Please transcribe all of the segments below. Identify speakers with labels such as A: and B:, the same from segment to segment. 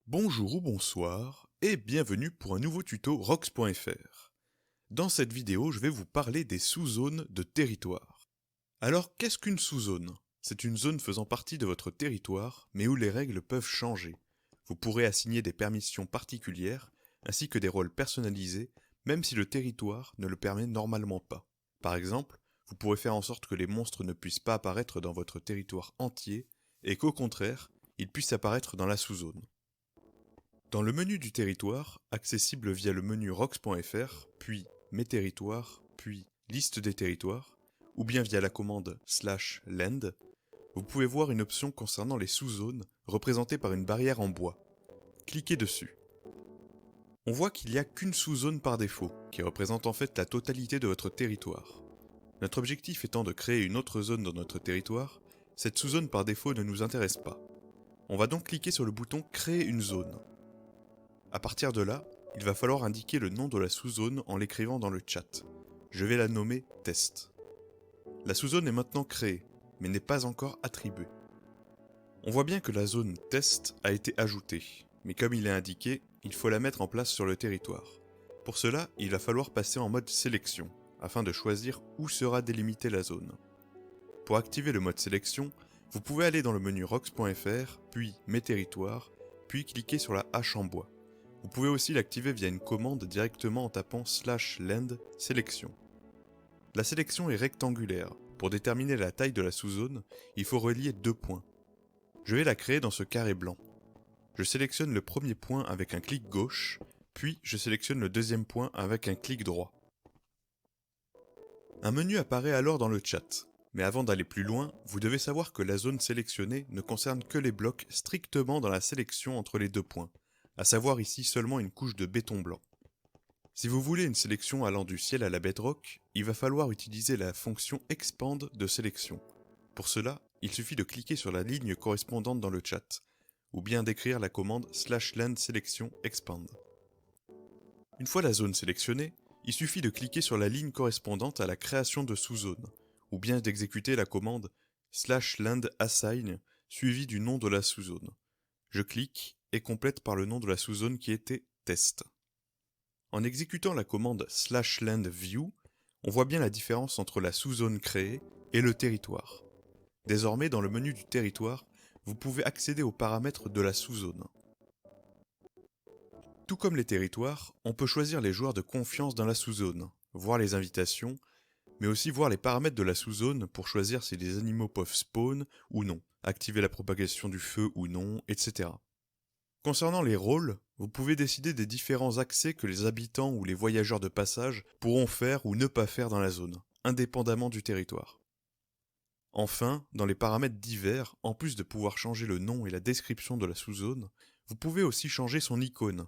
A: Bonjour ou bonsoir et bienvenue pour un nouveau tuto Rox.fr. Dans cette vidéo, je vais vous parler des sous-zones de territoire. Alors, qu'est-ce qu'une sous-zone? C'est une zone faisant partie de votre territoire, mais où les règles peuvent changer. Vous pourrez assigner des permissions particulières, ainsi que des rôles personnalisés, même si le territoire ne le permet normalement pas. Par exemple, vous pourrez faire en sorte que les monstres ne puissent pas apparaître dans votre territoire entier, et qu'au contraire, ils puissent apparaître dans la sous-zone. Dans le menu du territoire, accessible via le menu rox.fr, puis Mes territoires, puis Liste des territoires, ou bien via la commande /land, vous pouvez voir une option concernant les sous-zones représentée par une barrière en bois. Cliquez dessus. On voit qu'il n'y a qu'une sous-zone par défaut, qui représente en fait la totalité de votre territoire. Notre objectif étant de créer une autre zone dans notre territoire, cette sous-zone par défaut ne nous intéresse pas. On va donc cliquer sur le bouton Créer une zone. À partir de là, il va falloir indiquer le nom de la sous-zone en l'écrivant dans le chat. Je vais la nommer Test. La sous-zone est maintenant créée, mais n'est pas encore attribuée. On voit bien que la zone Test a été ajoutée, mais comme il est indiqué, il faut la mettre en place sur le territoire. Pour cela, il va falloir passer en mode sélection, afin de choisir où sera délimitée la zone. Pour activer le mode sélection, vous pouvez aller dans le menu rox.fr, puis Mes territoires, puis cliquer sur la hache en bois. Vous pouvez aussi l'activer via une commande directement en tapant /land sélection. La sélection est rectangulaire. Pour déterminer la taille de la sous-zone, il faut relier deux points. Je vais la créer dans ce carré blanc. Je sélectionne le premier point avec un clic gauche, puis je sélectionne le deuxième point avec un clic droit. Un menu apparaît alors dans le chat. Mais avant d'aller plus loin, vous devez savoir que la zone sélectionnée ne concerne que les blocs strictement dans la sélection entre les deux points, à savoir ici seulement une couche de béton blanc. Si vous voulez une sélection allant du ciel à la bedrock, il va falloir utiliser la fonction expand de sélection. Pour cela, il suffit de cliquer sur la ligne correspondante dans le chat, ou bien d'écrire la commande /land sélection expand. Une fois la zone sélectionnée, il suffit de cliquer sur la ligne correspondante à la création de sous-zone, ou bien d'exécuter la commande /land assign suivie du nom de la sous-zone. Je clique et complète par le nom de la sous-zone qui était test. En exécutant la commande /land view, on voit bien la différence entre la sous-zone créée et le territoire. Désormais, dans le menu du territoire, vous pouvez accéder aux paramètres de la sous-zone. Tout comme les territoires, on peut choisir les joueurs de confiance dans la sous-zone, voir les invitations, mais aussi voir les paramètres de la sous-zone pour choisir si les animaux peuvent spawn ou non, activer la propagation du feu ou non, etc. Concernant les rôles, vous pouvez décider des différents accès que les habitants ou les voyageurs de passage pourront faire ou ne pas faire dans la zone, indépendamment du territoire. Enfin, dans les paramètres divers, en plus de pouvoir changer le nom et la description de la sous-zone, vous pouvez aussi changer son icône.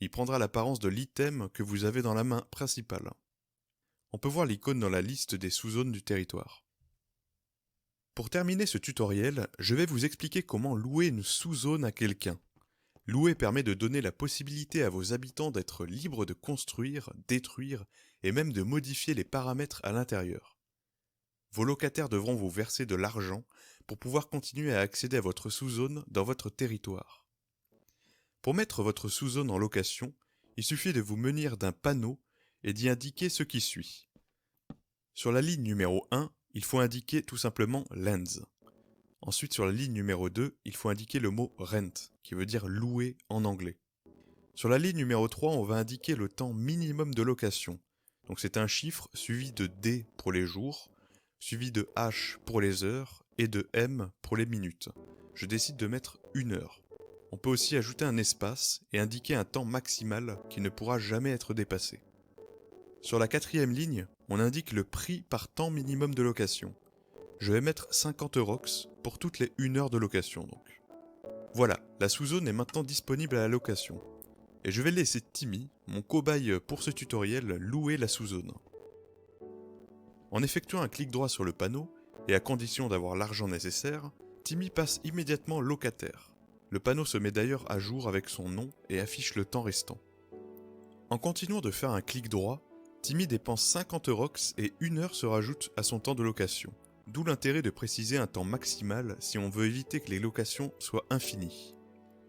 A: Il prendra l'apparence de l'item que vous avez dans la main principale. On peut voir l'icône dans la liste des sous-zones du territoire. Pour terminer ce tutoriel, je vais vous expliquer comment louer une sous-zone à quelqu'un. Louer permet de donner la possibilité à vos habitants d'être libres de construire, détruire et même de modifier les paramètres à l'intérieur. Vos locataires devront vous verser de l'argent pour pouvoir continuer à accéder à votre sous-zone dans votre territoire. Pour mettre votre sous-zone en location, il suffit de vous munir d'un panneau et d'y indiquer ce qui suit. Sur la ligne numéro 1, il faut indiquer tout simplement Lands. Ensuite, sur la ligne numéro 2, il faut indiquer le mot Rent, qui veut dire louer en anglais. Sur la ligne numéro 3, on va indiquer le temps minimum de location. Donc c'est un chiffre suivi de D pour les jours, suivi de H pour les heures et de M pour les minutes. Je décide de mettre 1 heure. On peut aussi ajouter un espace et indiquer un temps maximal qui ne pourra jamais être dépassé. Sur la 4e ligne, on indique le prix par temps minimum de location. Je vais mettre 50 Rox pour toutes les 1 heure de location donc. Voilà, la sous-zone est maintenant disponible à la location. Et je vais laisser Timmy, mon cobaye pour ce tutoriel, louer la sous-zone. En effectuant un clic droit sur le panneau, et à condition d'avoir l'argent nécessaire, Timmy passe immédiatement locataire. Le panneau se met d'ailleurs à jour avec son nom et affiche le temps restant. En continuant de faire un clic droit, Timmy dépense 50 Rox et 1 heure se rajoute à son temps de location. D'où l'intérêt de préciser un temps maximal si on veut éviter que les locations soient infinies.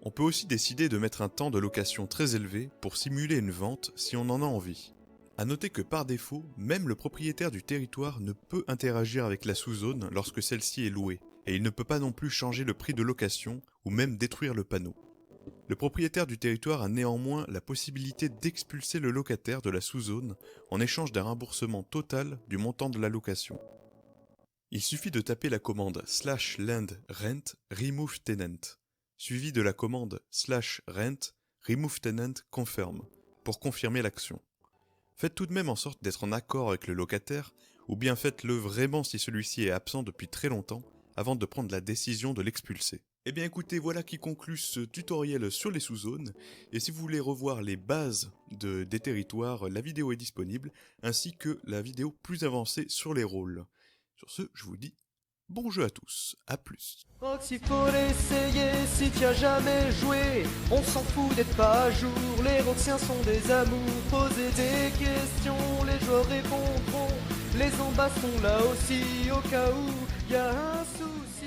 A: On peut aussi décider de mettre un temps de location très élevé pour simuler une vente si on en a envie. A noter que par défaut, même le propriétaire du territoire ne peut interagir avec la sous-zone lorsque celle-ci est louée, et il ne peut pas non plus changer le prix de location ou même détruire le panneau. Le propriétaire du territoire a néanmoins la possibilité d'expulser le locataire de la sous-zone en échange d'un remboursement total du montant de la location. Il suffit de taper la commande /land_rent remove tenant, suivi de la commande /rent remove tenant confirm pour confirmer l'action. Faites tout de même en sorte d'être en accord avec le locataire, ou bien faites-le vraiment si celui-ci est absent depuis très longtemps avant de prendre la décision de l'expulser. Eh bien écoutez, voilà qui conclut ce tutoriel sur les sous-zones, et si vous voulez revoir les bases des territoires, la vidéo est disponible, ainsi que la vidéo plus avancée sur les rôles. Sur ce, je vous dis bon jeu à tous, à plus.
B: Rox, il faut l'essayer si tu as jamais joué. On s'en fout d'être pas à jour, les Roxiens sont des amours. Posez des questions, les joueurs répondront. Les embats sont là aussi au cas où y a un souci.